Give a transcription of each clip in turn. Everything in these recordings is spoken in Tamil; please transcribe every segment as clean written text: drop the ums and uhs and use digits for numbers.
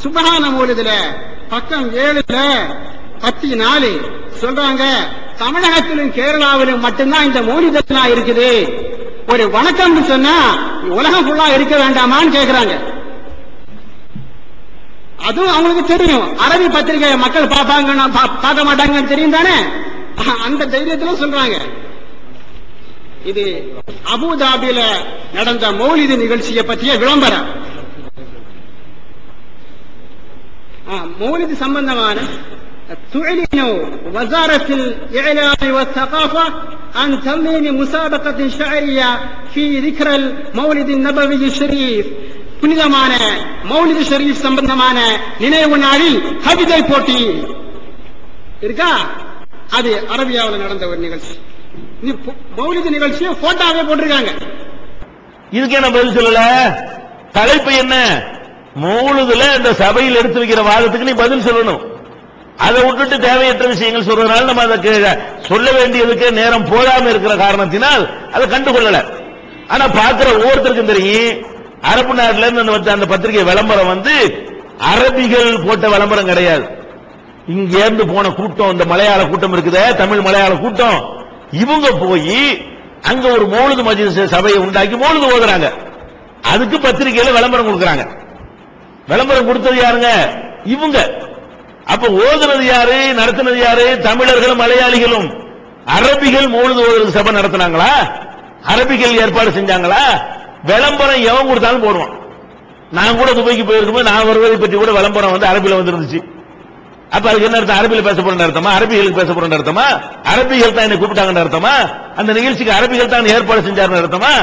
சுபஹான மௌலிதுல பக்கம் 7ல 14 சொல்றாங்க, தமிழகத்திலும் கேரளாவிலும் மட்டும்தான் இந்த மௌலிதெல்லாம் இருக்குது. ஒரு வணக்கம் சொன்னா உலகம் ஃபுல்லா இருக்க வேண்டாமான்னு கேக்குறாங்க. அதுவும் அவங்களுக்கு தெரியும், அரபி பத்திரிகை மக்கள் பார்க்க மாட்டாங்கன்னு தெரியும் தானே, அந்த தைரியத்துல சொல்றாங்க. இது அபுதாபியில நடந்த மௌலிது நிகழ்ச்சியை பற்றிய விளம்பரம். மௌலிது சம்பந்தமான تعلن وزارة الإعلام والثقافة عن تنظيم مسابقة شعرية في ذكرى المولد النبوي الشريف. புனிதமான மௌலிது ஷரீஃப் சம்பந்தமான நினைவு நாளில் கவிதை போட்டி இருக்கா, அது அரபியாவில் நடந்த ஒரு நிகழ்ச்சி. மௌலிது நிகழ்ச்சியை போட்டோவே போட்டிருக்காங்க. இதுக்கு என்ன பதில் சொல்லல? தலைப்பு என்ன? மௌலிதுல இந்த சபையில் எடுத்து வைக்கிற வாதத்துக்கு நீ பதில் சொல்லணும். அதை விட்டுட்டு தேவையற்ற விஷயங்கள் சொல்றதுனால நம்ம அதுக்கு சொல்ல வேண்டியதுக்கு நேரம் போதாம இருக்கிற காரணத்தினால் அதை கண்டுகொள்ளல. ஆனா பாக்குற ஒவ்வொருத்தருக்கும் தெரியும், அரபு நாட்டில இருந்து அந்த பத்திரிகை விளம்பரம் அரபிகள் போட்ட விளம்பரம் கிடையாது. இங்க இருந்து போன கூட்டம், இந்த மலையாள கூட்டம் இருக்குதே, தமிழ் மலையாள கூட்டம், இவங்க போய் அங்க ஒரு மௌலிது மஜ்லிஸ் சபையை உண்டாக்கி மௌலிது ஓதுறாங்க. அதுக்கு பத்திரிகையில விளம்பரம் கொடுக்கறாங்க. விளம்பரம் கொடுத்தது யாருங்க? இவங்க. அப்ப ஓதுனது யாரு, நடத்தினது யாரு? தமிழர்களும் மலையாளிகளும். அரபிகள் மௌலிது ஓதுறது சபை நடத்தினாங்களா? அரபிகள் ஏற்பாடு செஞ்சாங்களா? விளம்பரம் எவன் கொடுத்தாலும் போடுவான். நான் கூட துபாய்க்கு போயிருக்கும்போது நான் வருவதை பற்றி கூட விளம்பரம் அரபில வந்துருந்துச்சு. அப்ப அதுக்கு என்ன அர்த்தம்? அரபில பேச போறேன் அர்த்தமா? அரபிகளுக்கு பேச போறேன் அர்த்தமா? அரபிகள் தான் என்ன கூப்பிட்டாங்கன்னு அர்த்தமா? அந்த நிகழ்ச்சிக்கு அரபிகள் தான் ஏற்பாடு செஞ்சாருன்னு அர்த்தமா?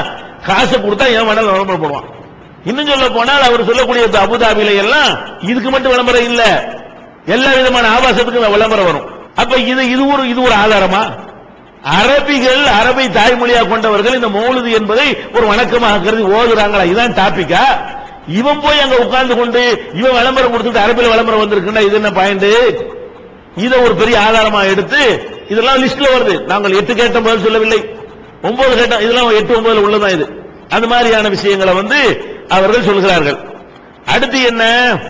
காசு கொடுத்தா எவன் வேணாலும் விளம்பரம் போடுவான். இன்னும் சொல்ல போனால் அவர் சொல்லக்கூடிய அபுதாபில எல்லாம் இதுக்கு மட்டும் விளம்பரம் இல்ல, எல்லா விதமான ஆபாசத்துக்கும் விளம்பரம் வரும். அப்ப இது ஒரு ஆதாரமா? அரபிகள், அரபை தாய்மொழியா கொண்டவர்கள் இந்த மௌலிது என்பதை ஒரு வணக்கமாக கருதி ஓதுறாங்களா? இதான் டாபிக்கா? இவன் போய் அங்க உட்கார்ந்து கொண்டு இவன் விளம்பரம் கொடுத்துட்டு அரபில விளம்பரம் வந்திருக்குன்னா இது என்ன பாயிண்ட்? இதை ஒரு பெரிய ஆதாரமா எடுத்து இதெல்லாம் லிஸ்ட்ல வருது. நாங்கள் 8 கேட்ட பதில் சொல்லவில்லை, 9 கேட்ட, இதெல்லாம் 8, 9 உள்ளதான் இது. அந்த மாதிரியான விஷயங்களை அவர்கள் சொல்கிறார்கள். அடுத்து என்ன?